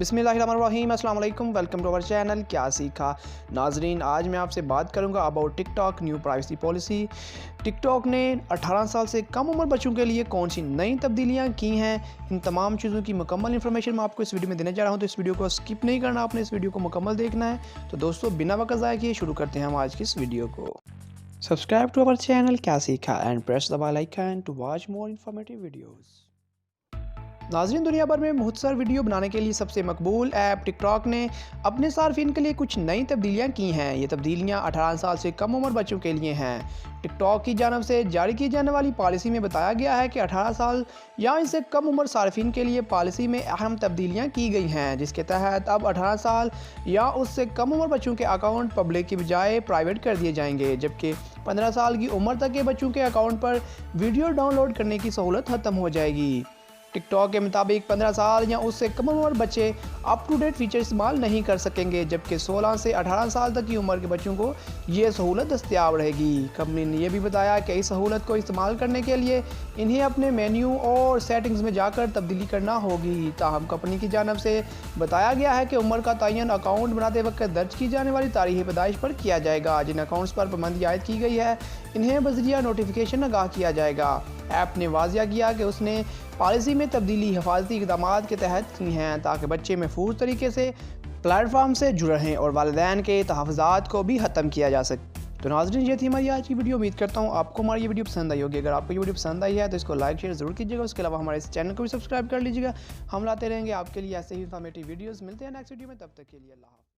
बिस्मिल्लाहिर्रहमानिर्रहीम, अस्सलाम वालेकुम, वेलकम टू अवर चैनल क्या सीखा। नाजरीन, आज मैं आपसे बात करूंगा about TikTok new privacy policy. TikTok ने 18 साल से कम उम्र बच्चों के लिए कौन सी नई तब्दीलियां की हैं, इन तमाम चीज़ों की मुकम्मल इन्फॉर्मेशन मैं आपको इस वीडियो में देने जा रहा हूं। तो इस वीडियो को स्किप नहीं करना, आपने इस वीडियो को मुकम्मल देखना है। तो दोस्तों, बिना वक्त ज़ाया किए शुरू करते हैं हम आज की इस वीडियो को। सब्सक्राइब टू अवर चैनल क्या सीखा and press the bell icon to watch more informative videos. नाज़रीन, दुनिया भर में मुख्तसर वीडियो बनाने के लिए सबसे मकबूल ऐप टिकटॉक ने अपने सार्फिन के लिए कुछ नई तब्दीलियां की हैं। ये तब्दीलियां 18 साल से कम उम्र बच्चों के लिए हैं। टिकटॉक की जानब से जारी की जाने वाली पॉलिसी में बताया गया है कि 18 साल या इससे कम उम्र सार्फिन के लिए पॉलिसी में अहम तब्दीलियां की गई हैं, जिसके तहत अब 18 साल या उससे कम उम्र बच्चों के अकाउंट पब्लिक की बजाय प्राइवेट कर दिए जाएंगे, जबकि 15 साल की उम्र तक के बच्चों के अकाउंट पर वीडियो डाउनलोड करने की सहूलत खत्म हो जाएगी। टिकटॉक के मुताबिक 15 साल या उससे कम उम्र बच्चे अप टू डेट फीचर इस्तेमाल नहीं कर सकेंगे, जबकि 16 से 18 साल तक की उम्र के बच्चों को ये सहूलत दस्तयाब रहेगी। कंपनी ने यह भी बताया कि इस सहूलत को इस्तेमाल करने के लिए इन्हें अपने मेन्यू और सेटिंग्स में जाकर तब्दीली करना होगी। ताहम कंपनी की जानब से बताया गया है कि उम्र का तयन अकाउंट बनाते वक्त दर्ज की जाने वाली तारीख पैदाइश पर किया जाएगा। जिन अकाउंट्स पर पाबंदी आयद की गई है, इन्हें बजरिया नोटिफिकेशन आगाह किया जाएगा। ऐप ने वाजिया किया कि उसने पॉलिसी में तब्दीली हिफाजती इक़दाम के तहत की हैं, ताकि बच्चे महफूज तरीके से प्लेटफॉर्म से जुड़ रहें और वालिदैन के तहफ़्फ़ुज़ात को भी ख़त्म किया जा सके। तो नाज़रीन, ये थी हमारी आज की वीडियो। उम्मीद करता हूँ आपको हमारी ये वीडियो पसंद आई होगी। अगर आपको ये वीडियो पसंद आई है तो इसको लाइक शेयर ज़रूर कीजिएगा। उसके अलावा हमारे इस चैनल को भी सब्सक्राइब कर लीजिएगा। हम लाते रहेंगे आपके लिए ऐसे ही इन्फॉर्मेटिव वीडियोज़। मिलते हैं नेक्स्ट वीडियो में, तब तक के लिए अल्लाह हाफ़िज़।